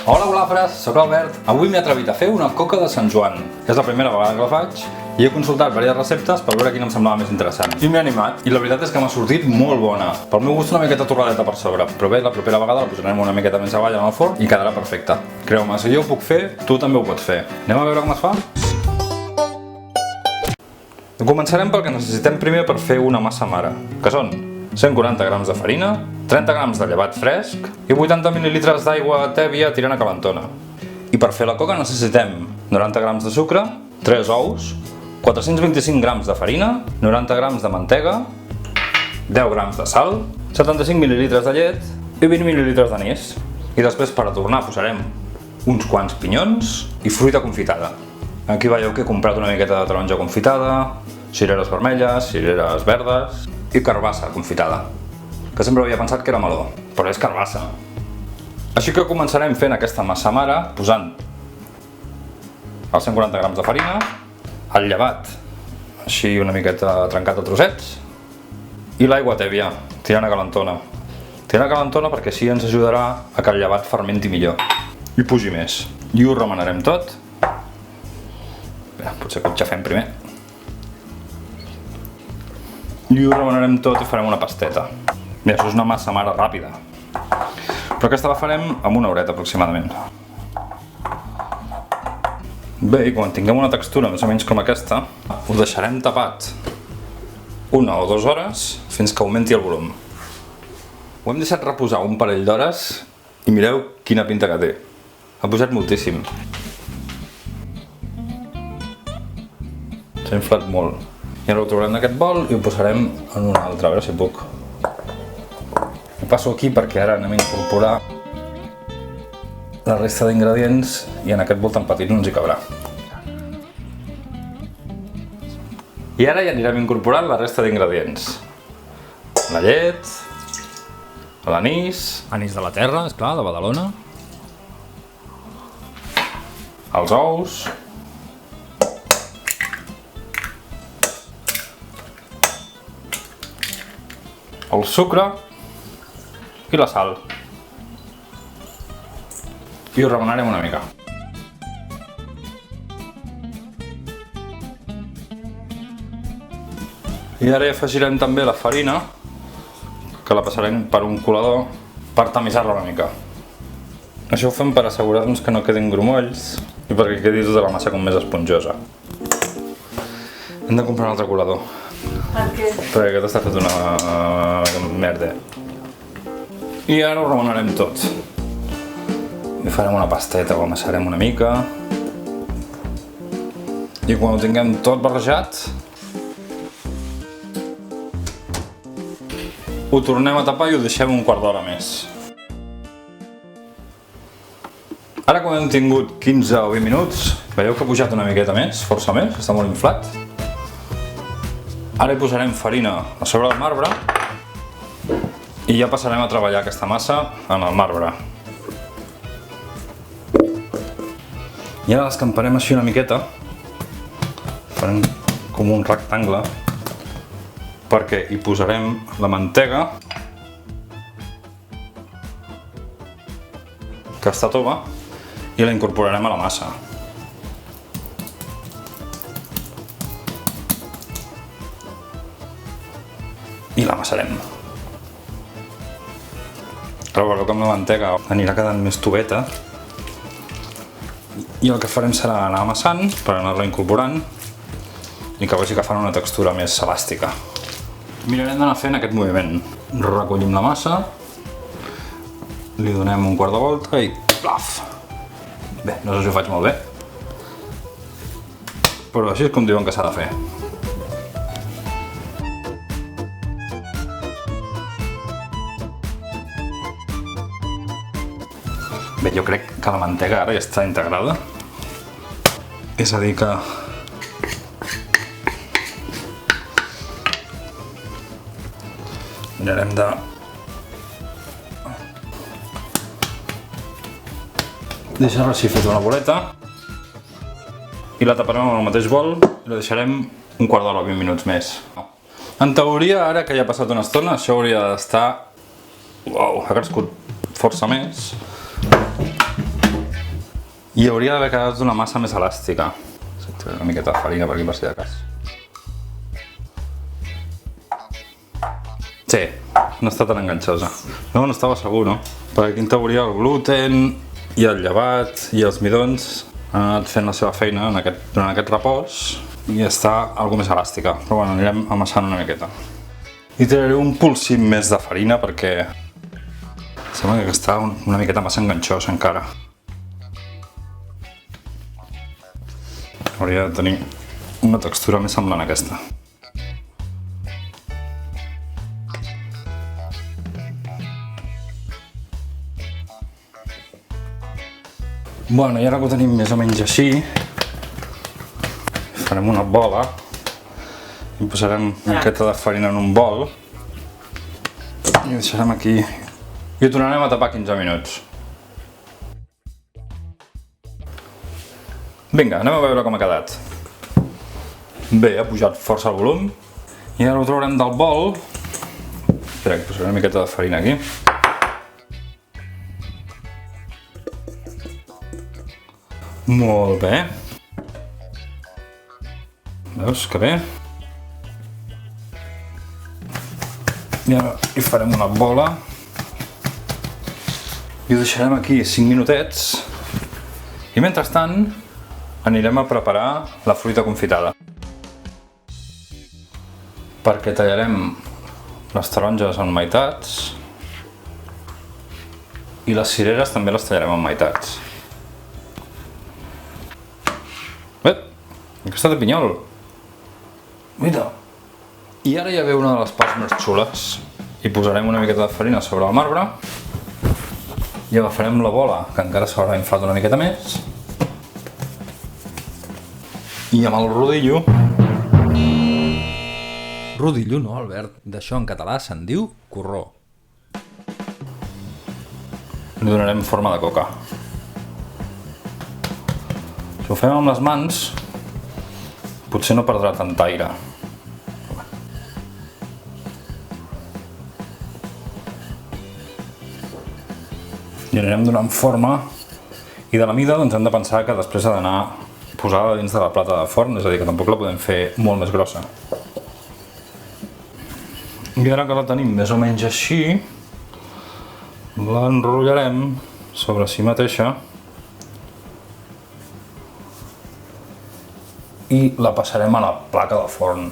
Hola golafres, soc l'Albert. Avui m'he atrevit a fer una coca de Sant Joan. És la primera vegada que la faig i he consultat diverses receptes per veure quina em semblava més interessant. I m'he animat, i la veritat és que m'ha sortit molt bona. Pel meu gust una miqueta torradeta per sobre, però bé, la propera vegada la posarem una miqueta més avall en el forn i quedarà perfecta. Creu-me, si jo ho puc fer, tu també ho pots fer. Anem a veure com es fa? Començarem pel que necessitem primer per fer una massa mare, que són 140 grams de farina, 30 grams de llevat fresc i 80 ml d'aigua tèbia tirant a calentona. I per fer la coca necessitem 90 grams de sucre, 3 ous, 425 grams de farina, 90 grams de mantega, 10 grams de sal, 75 ml de llet i 20 ml d'anís. I després per adornar posarem uns quants pinyons i fruita confitada. Aquí veieu que he comprat una miqueta de taronja confitada, cireres vermelles, cireres verdes i carbassa confitada, que sempre havia pensat que era meló, però és carbassa. Així que començarem fent aquesta massa mare posant els 140 grams de farina, el llevat, així una miqueta trencat a trossets, i l'aigua tèbia, tirant a calentona. Tirant a calentona perquè així ens ajudarà a que el llevat fermenti millor i pugi més. I ho remenarem tot. Bé, potser que ho xafem primer. I ho remenarem tot i farem una pasteta. Bé, això és una massa mare ràpida, però aquesta la farem amb una horeta aproximadament. Bé, i quan tinguem una textura més o menys com aquesta, ho deixarem tapat 1 o 2 hores fins que augmenti el volum. Ho hem deixat reposar un parell d'hores i mireu quina pinta que té. Ha pujat moltíssim. S'ha inflat molt. I ara ho trobarem d'aquest bol i ho posarem en un altre, a veure si puc. Ho passo aquí perquè ara anem a incorporar la resta d'ingredients i en aquest bol tan petit no ens hi cabrà. I ara ja anirem incorporant la resta d'ingredients. La llet, l'anís, anís de la terra, esclar, de Badalona, els ous, el sucre i la sal. I ho remenarem una mica. I ara hi afegirem també la farina, que la passarem per un colador per tamisar-la una mica. Això ho fem per assegurar-nos que no quedin grumolls i perquè quedi tota la massa com més esponjosa. Hem de comprar un altre colador. Per què? Perquè aquest està fet una merda. I ara ho remenarem tot. I farem una pasteta, ho amassarem una mica. I quan ho tinguem tot barrejat, ho tornem a tapar i ho deixem un quart d'hora més. Ara quan hem tingut 15 o 20 minuts, veieu que ha pujat una miqueta més, força més, està molt inflat. Ara hi posarem farina a sobre del marbre i ja passarem a treballar aquesta massa en el marbre. I ara l'escamparem així una miqueta, farem com un rectangle, perquè hi posarem la mantega, que està tova, i la incorporarem a la massa. I la amassarem. Ara veureu que amb la mantega anirà quedant més toveta i el que farem serà anar amassant per anar-la incorporant i que vagi agafant una textura més elàstica. Mirarem d'anar fent aquest moviment. Recollim la massa, li donem un quart de volta i plaf! Bé, no sé si ho faig molt bé, però així és com diuen que s'ha de fer. Bé, jo crec que la mantega ara ja està integrada. És a dir que mirarem de deixar-la així feta una boleta i la taparem amb el mateix bol i la deixarem un quart d'hora o 20 minuts més. En teoria, ara que ja ha passat una estona, això hauria d'estar... Uau, ha crescut força més. I hauria d'haver quedat una massa més elàstica. Una miqueta de farina per aquí per si de cas. Sí, no està tan enganxosa. No estava segur, no? Perquè aquí en teoria el gluten i el llevat i els midons han anat fent la seva feina durant aquest repòs i està algo més elàstica. Però bueno, anirem amassant una miqueta. I tiraré un polsim més de farina perquè sembla que està una miqueta massa enganxosa encara. Hauria de tenir una textura més semblant a aquesta. Bueno, i ara que ho tenim més o menys així, farem una bola i posarem una miqueta de farina en un bol i ho deixarem aquí i ho tornarem a tapar 15 minuts. Vinga, anem a veure com ha quedat. Bé, ha pujat força el volum i ara ho traurem del bol. Espera, que posaré una miqueta de farina aquí. Molt bé. Veus que bé? I ara hi farem una bola i ho deixarem aquí 5 minutets i mentrestant anirem a preparar la fruita confitada. Perquè tallarem les taronges en meitats i les cireres també les tallarem en meitats. Aquesta de pinyol. Mira. I ara ja ve una de les parts més xules. Hi posarem una miqueta de farina sobre el marbre i agafarem la bola, que encara s'haurà inflat una miqueta més, i amb el rodillo... Rodillo no, Albert. D'això en català se'n diu corró. Li donarem forma de coca. Si ho fem amb les mans, potser no perdrà tant aire. I anirem donant forma i de la mida doncs hem de pensar que després ha d'anar posada dins de la plata de forn, és a dir, que tampoc la podem fer molt més grossa. I ara que la tenim més o menys així, l'enrotllarem sobre si mateixa i la passarem a la placa de forn.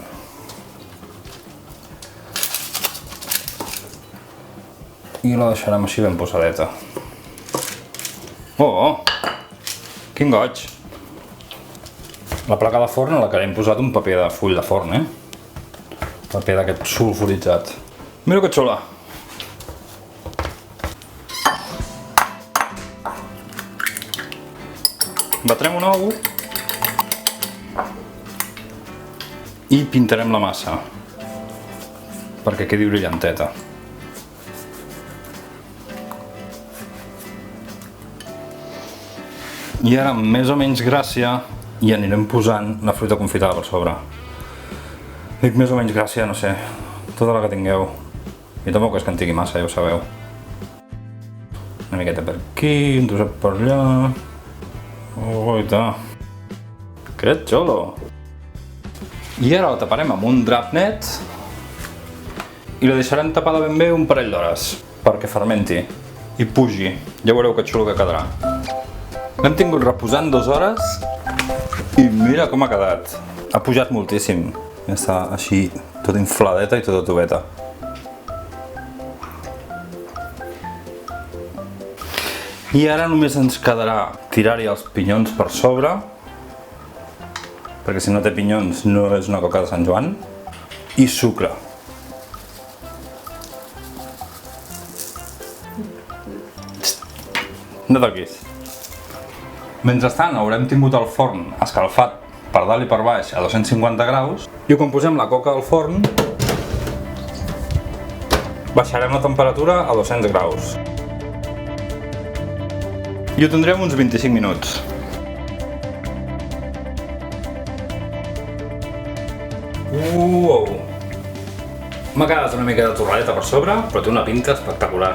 I la deixarem així ben posadeta. Oh! Quin goig! La placa de forn a la que hem posat un paper de full de forn, Paper d'aquest sulfuritzat. Mira que xula! Batrem un ou i pintarem la massa perquè quedi brillanteta. I ara amb més o menys gràcia hi anirem posant la fruita confitada per sobre. Dic més o menys gràcia, no sé, tota la que tingueu. I tampoc és que en tingui massa, ja ho sabeu. Una miqueta per aquí, un trosset per allà... Oita! Que xulo! I ara la taparem amb un drap net i la deixarem tapada ben bé un parell d'hores perquè fermenti i pugi. Ja veureu que xulo que quedarà. L'hem tingut reposant 2 hores i mira com ha quedat. Ha pujat moltíssim. Ja està així tota infladeta i tota tubeta. I ara només ens quedarà tirar-hi els pinyons per sobre, perquè si no té pinyons no és una coca de Sant Joan, i sucre. No toquis. Mentrestant haurem tingut el forn escalfat per dalt i per baix a 250 graus i quan posem la coca al forn baixarem la temperatura a 200 graus i ho tindrem uns 25 minuts. M'ha quedat una mica de torradeta per sobre, però té una pinta espectacular.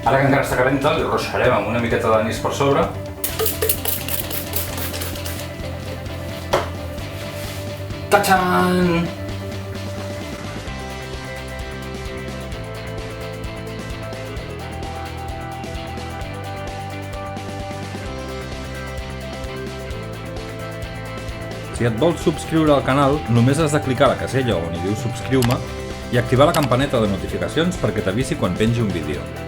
Ara que encara està calenta, li ruixarem amb una miqueta d'anís per sobre Tachan! Si et vols subscriure al canal, només has de clicar a la casella on hi diu subscriu-me i activar la campaneta de notificacions perquè t'avisi quan pengi un vídeo.